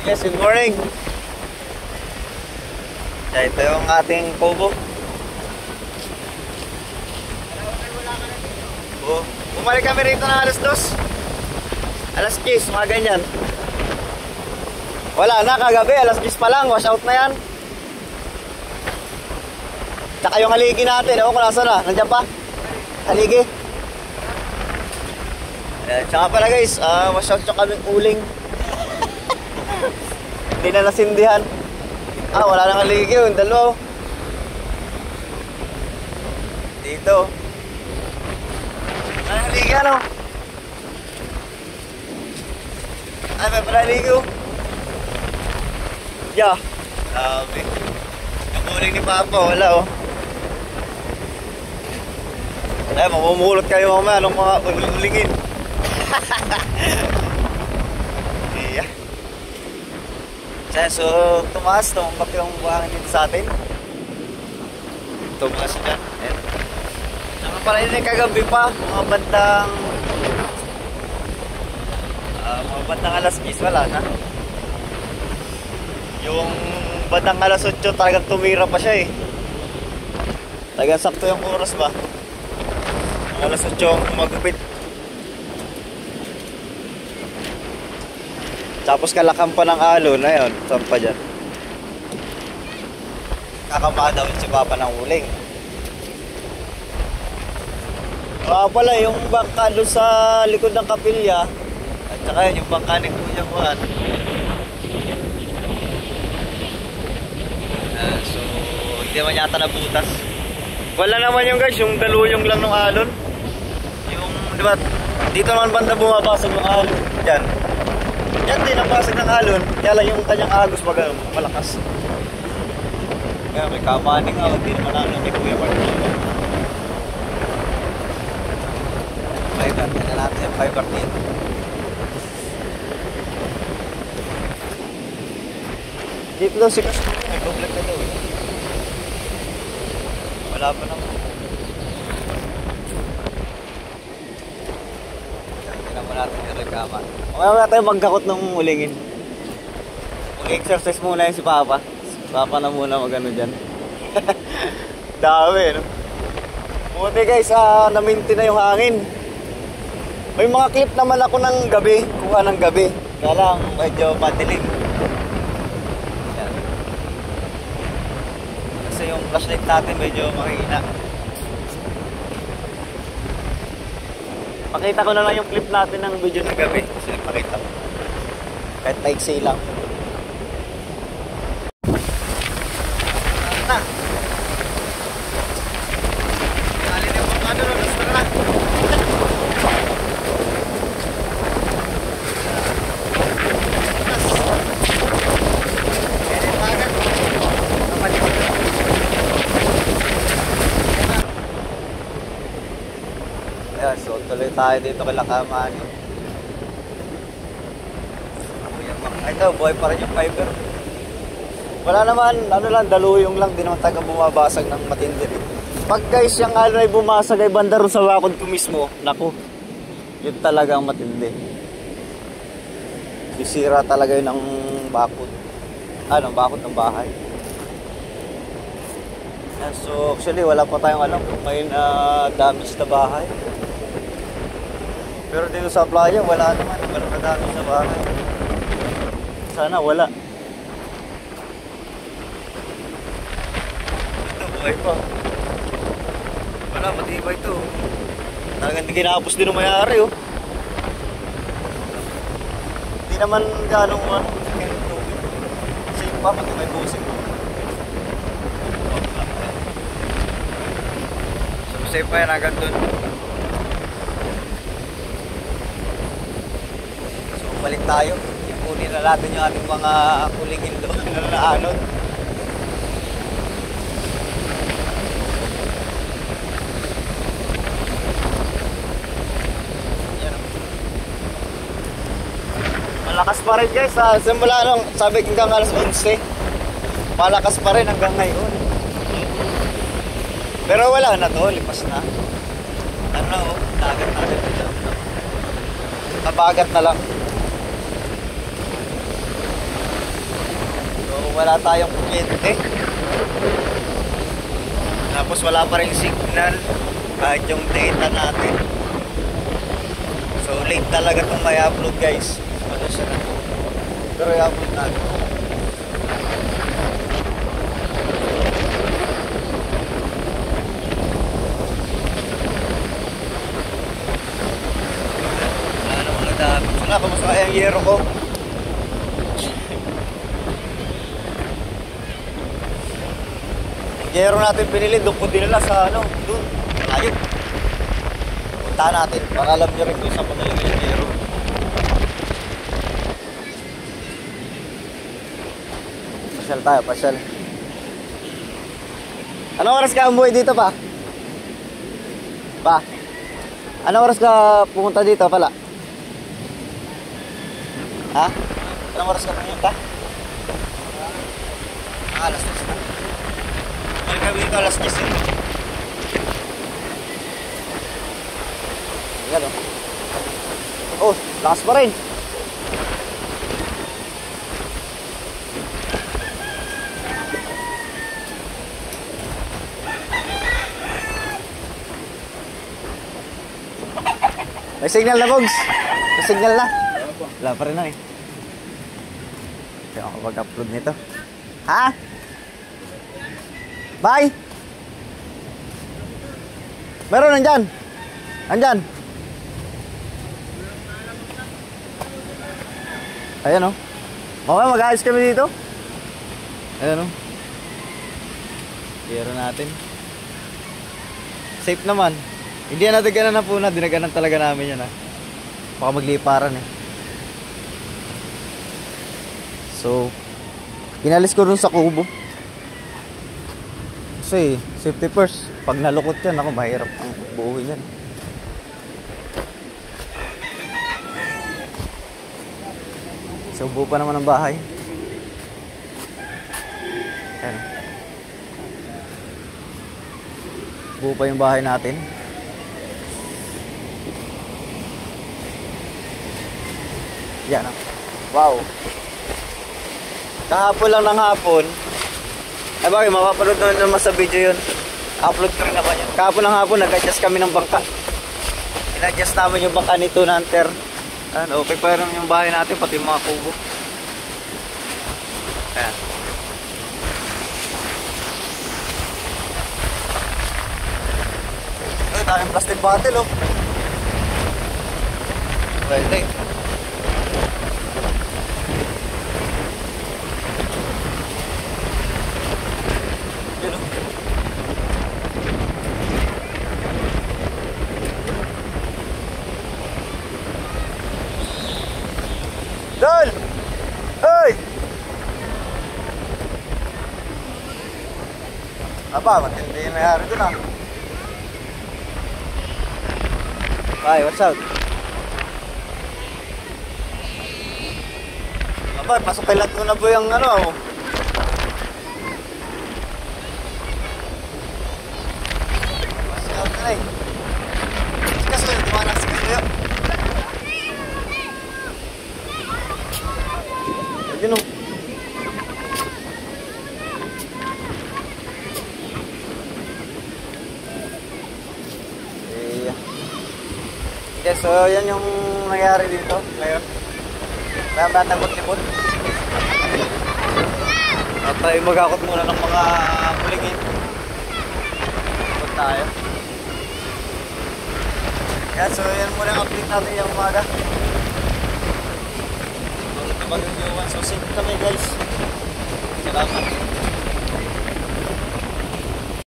Yes, good morning. Ito yung ating kubo. Bumalik kami rito na alas 2. Alas 10, mga ganyan. Wala na, kagabi, alas 10 pa lang, wash out na yan. Tsaka yung haligi natin, ewan ko nasa na, nandiyan pa? Haligi. Tsaka pala guys, wash out tsaka kaming uling. Hindi na nasindihan. Wala nang haligi yung dalawa. Dito. Haligi ano? May pala haligi oh. Yeah. Sabi. Yung uling ni Papa, wala oh. Mamumulot kayo mamaya ng mga ulingin. Yeah. So, tumambak yung buhangin dito sa atin. Tumaas dyan. Saka pala yun kagabi pa, mga bandang alas 10, wala na. Yung bandang alas 8 talagang tumira pa siya eh. Talagang sakto yung oras ba? Alas 8 magupit. Tapos kalakam pa ng alon na yun. Saan pa dyan? Kakama daw si Papa ng uling. Pala yung bangka doon sa likod ng kapilya. At saka yun yung bangka ni Kuya Juan. So hindi naman yata nabutas. Wala naman yung guys, yung daluyong lang ng alon. Yung diba, dito naman banda bumabasag ng alon. Diyan. Yan din ang basag ng alon. Kaya lang yung kanyang agos malakas. Kaya may kamaning nga. Hindi naman ano ni Kuya Juan. Fiber. Tignan natin yung fiber dito. Dito daw si Kas. May public na daw eh. Wala pa naman. Tignan mo natin yung reklama. Mamaya tayo magkakot ng ulingin. Mag-exercise muna yun si Papa. Si Papa na muna mag-ano dyan. Dami no? Buti guys, na-maintain na yung hangin. May mga clip naman ako ng gabi. Kuha ng gabi. Kaya lang medyo madilim. Yan. Kasi yung flashlight natin medyo makikita. Pakita ko na lang yung clip natin ng video ng gabi. Kasi pakita ko. Kahit maiksi lang. Na. Alin yung mga ano, gusto na. Ayan, so tuloy tayo dito kay Lakamani. Ito, buhay pa rin yung fiber. Wala naman, ano lang, daluyong lang, di naman tayo bumabasag ng matindi. Pag guys, yung alon ay bumasag ay banda rin sa wakod ko mismo, naku, yun talaga ang matindi. Sisira talaga yun ng bakod. Bakod ng bahay. Ayan, so actually, wala pa tayong alam kung may damage na bahay. Pero dito sa playa, wala naman. Wala na damage na bahay. Sana wala. Ito, buhay pa. Wala, matibay ito. Talagang hindi kinapos din ang mayari, oh. Hindi naman gano'ng kasi yung pa, pati may busing. So, safe pa yan agad dun. So, balik tayo. Ipunin na natin yung ating mga kulingin doon na naanod. Malakas pa rin guys, simula nung sabi hanggang alas 11. Malakas pa rin hanggang ngayon. Pero wala na to, lipas na. Ano, dagat dito. Nabagat na lang. wala tayong kuryente. Tapos wala pa rin signal kahit yung data natin. So late talaga itong may upload guys. Ano siya na. Pero i-upload natin. Wala, kamusta kaya ang yero ko? Yero natin pinili, doon ko dinala sa ano, doon, ayun. Puntahan natin, para alam nyo rin kung saan ko nalagay yung yero. Pasyal tayo, pasyal. Anong oras ka umuwi dito pa? Pa? Anong oras ka pumunta dito pala? Ha? Anong oras ka pumunta? Alas 10 na. May gawin ko alas 10 eh. Ayan o. Oh, lakas pa rin. May signal na, Bogs. May signal na. Wala pa rin na eh. Hindi ako mag-upload nito. Ha? Bye! Meron nandyan. Nandyan. Ayan o. Okay, mag-ayos kami dito. Ayan o. Hero natin. Safe naman. Hindi na nadaganan na po na. Dinaganan talaga namin yun ha. Baka magliparan eh. So, inalis ko dun sa kubo. Kasi, safety first. Pag nalukot yan, ako mahirap ang buuhin yan. So, buo pa naman ang bahay. Ayan. Buo pa yung bahay natin. Yan. Wow. Kahapon lang ng hapon. Ay bakit, mapapanood naman sa video yun. Upload ko rin naman yun. Kahapon ng hapon, nag-adjust kami ng bangka. In-adjust namin yung bangka ni Tunanter. Ano, okay pa rin yung bahay natin, pati yung mga kubo. Ayan. Ay, tayong plastic bottle, oh. Pwede. Dol! Hoy! Aba, matindi yung nangyari dun ah. Ay, what's up? Aba, pasok kay lahat ko na po yung ano ako. Pasok out ka na eh. Sikas ko yun, tumanak sikas ko yun. Yun o. Okay, so yan yung nangyari dito ngayon. Kaya batang kutipot. At tayo mag-akot muna ng mga puligin. Ikot tayo. Yan, so yan muna ang update natin yung umaga. Bagong Jowan. So, safe kami guys. Salamat.